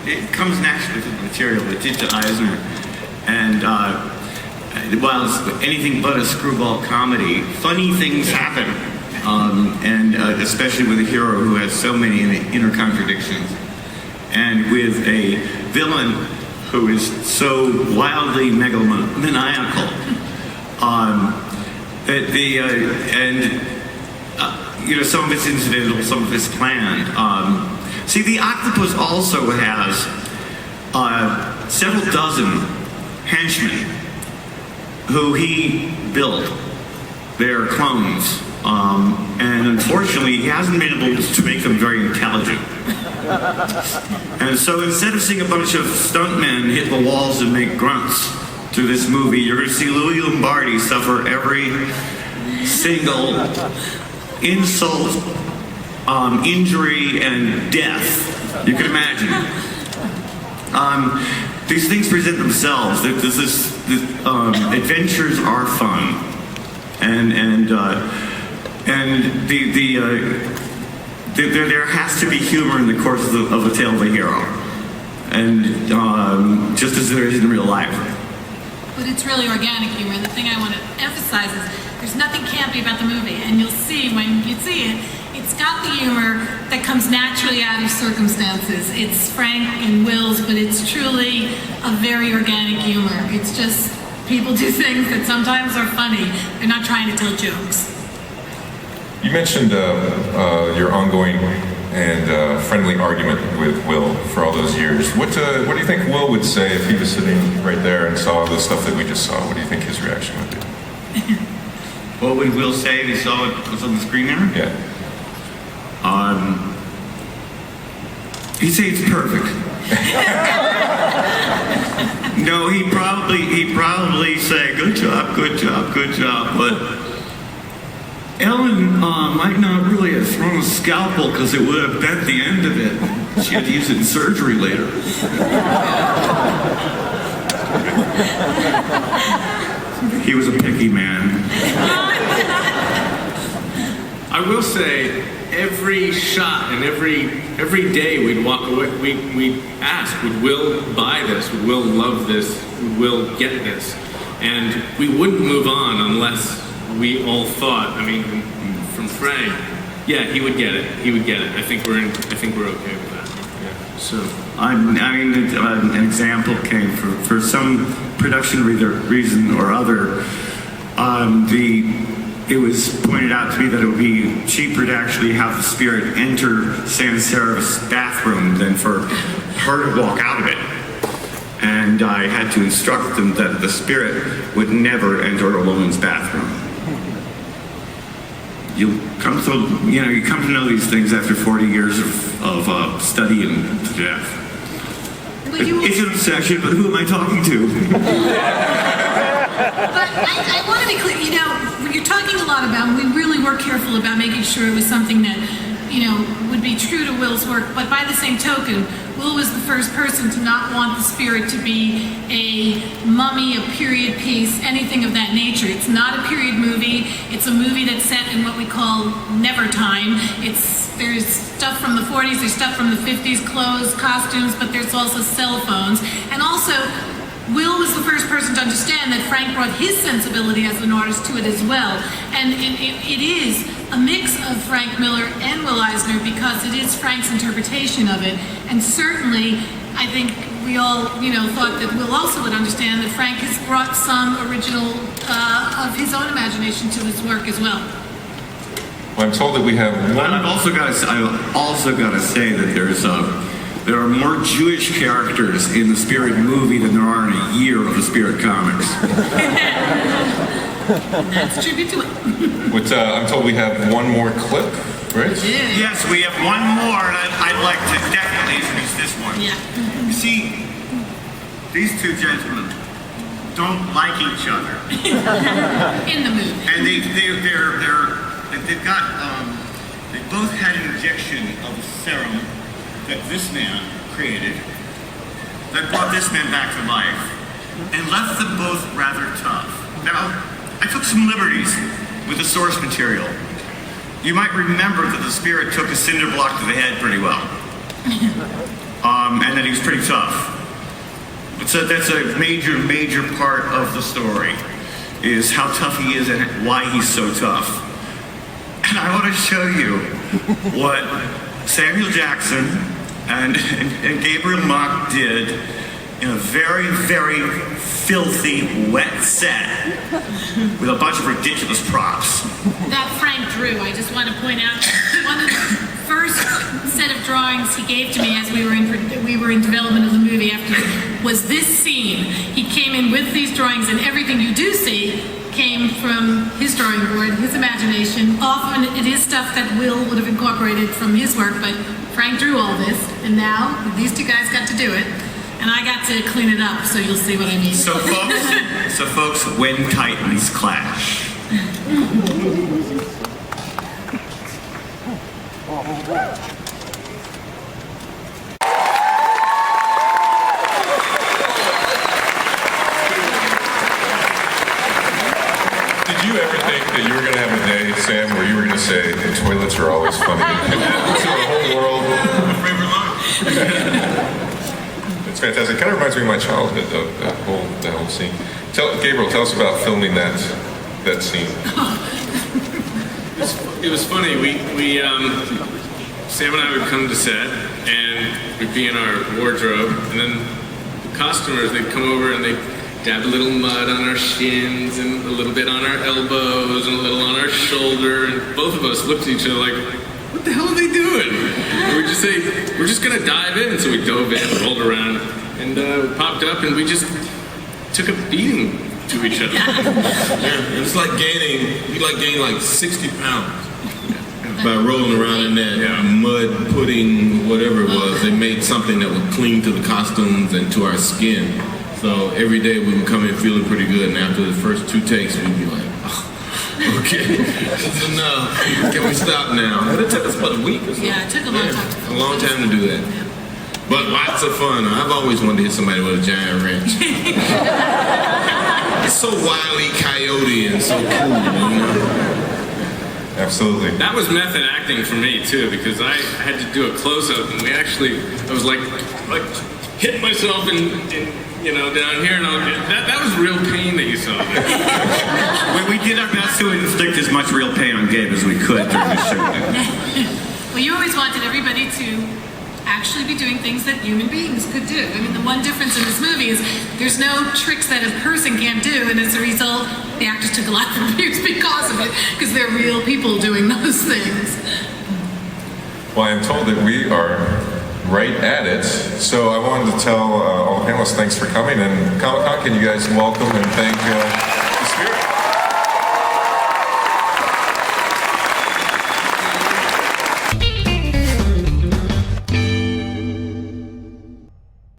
it comes naturally to the material. It did to Eisner. And while it's anything but a screwball comedy, funny things happen. And especially with a hero who has so many inner contradictions. And with a villain who is so wildly megalomaniacal. Some of it's incidental, some of it's planned. See, the octopus also has several dozen henchmen who he built. They're clones. And unfortunately, he hasn't been able to make them very intelligent. And so instead of seeing a bunch of stuntmen hit the walls and make grunts through this movie, you're going to see Louis Lombardi suffer every single insult, injury, and death you can imagine. These things present themselves. Adventures are fun, and there has to be humor in the course of a tale of a hero, and just as there is in real life. But it's really organic humor. The thing I want to emphasize is there's nothing campy about the movie, and you'll see when you see it, it's got the humor that comes naturally out of circumstances. It's Frank and Will's, but it's truly a very organic humor. It's just people do things that sometimes are funny. They're not trying to tell jokes. You mentioned your ongoing and friendly argument with Will for all those years. What do you think Will would say if he was sitting right there and saw the stuff that we just saw? What do you think his reaction would be? What would Will say if he saw it was on the screen there? Yeah. He'd say it's perfect. No, he'd probably say good job, but Ellen might not really have thrown a scalpel because it would have bent the end of it. She had to use it in surgery later. He was a picky man. I will say, every shot and every day we'd walk away, we'd ask, would Will buy this? Would Will love this? Would Will get this? And we wouldn't move on unless we all thought, from Frank, yeah, he would get it. He would get it. I think we're okay with that. Yeah. So, an example came for some production reason or other. It was pointed out to me that it would be cheaper to actually have the spirit enter Santa Seraph's bathroom than for her to walk out of it. And I had to instruct them that the spirit would never enter a woman's bathroom. You come to know these things after 40 years of studying to death. It's an obsession, but who am I talking to? But I want to be clear, you're talking a lot about, we really were careful about making sure it was something that, would be true to Will's work, but by the same token, Will was the first person to not want the spirit to be a mummy, a period piece, anything of that nature. It's not a period movie. It's a movie that's set in what we call never time. There's stuff from the 40s, there's stuff from the 50s, clothes, costumes, but there's also cell phones. And also, Will was the first person to understand that Frank brought his sensibility as an artist to it as well. And it is a mix of Frank Miller and Will Eisner because it is Frank's interpretation of it. And certainly, I think we all, thought that Will also would understand that Frank has brought some original of his own imagination to his work as well. Well, I'm told that we have one. I've also got to say that there are more Jewish characters in the Spirit movie than there are in a year of the Spirit comics. That's a tribute to it. I'm told we have one more clip, right? Yeah. Yes, we have one more, and I'd like to definitely introduce this one. Yeah. You see, these two gentlemen don't like each other. In the movie. And they both had an injection of a serum that this man created that brought this man back to life and left them both rather tough. Now, I took some liberties with the source material. You might remember that the spirit took a cinder block to the head pretty well. and that he's pretty tough. So that's a major part of the story, is how tough he is and why he's so tough. And I want to show you what Samuel Jackson and Gabriel Macht did in a very filthy, wet set with a bunch of ridiculous props. That Frank drew, I just want to point out, one of the first set of drawings he gave to me as we were in development of the movie after was this scene. He came in with these drawings, and everything you do see came from his drawing board, his imagination. Often it is stuff that Will would have incorporated from his work, but Frank drew all this, and now these two guys got to do it. And I got to clean it up, so you'll see what I mean. So folks, when titans clash. Did you ever think that you were going to have a day, Sam, where you were going to say the toilets are always funny? It's our whole world. My favorite line. It's fantastic. It kind of reminds me of my childhood, though, that whole scene. Gabriel, tell us about filming that scene. It was funny. Sam and I would come to set, and we'd be in our wardrobe, and then the costumers, they'd come over and they'd dab a little mud on our shins, and a little bit on our elbows, and a little on our shoulder, and both of us looked at each other like, what the hell are they doing? And we'd just say, we're just gonna dive in. And so we dove in, rolled around, and we popped up, and we just took a beating to each other. Yeah, it's like gaining like 60 pounds by rolling around in that mud pudding, whatever it was. They made something that would cling to the costumes and to our skin. So every day we would come in feeling pretty good, and after the first 2 takes, we'd be like, oh, okay, that's enough. Can we stop now? But it took us about a week or so. Yeah, it took a long time. A long time to do that. But lots of fun. I've always wanted to hit somebody with a giant wrench. It's so Wile E. Coyote and so cool, you know? Absolutely. That was method acting for me too, because I had to do a close-up, and I was like hitting myself and down here, and that was real pain that you saw there. We did our best to inflict as much real pain on Gabe as we could during the shoot. Well, you always wanted everybody to actually be doing things that human beings could do. I mean, the one difference in this movie is there's no tricks that a person can't do, and as a result, the actors took a lot of abuse because of it, because they're real people doing those things. Well, I am told that we are right at it, so I wanted to tell all the panelists thanks for coming, and Comic-Con, can you guys welcome and thank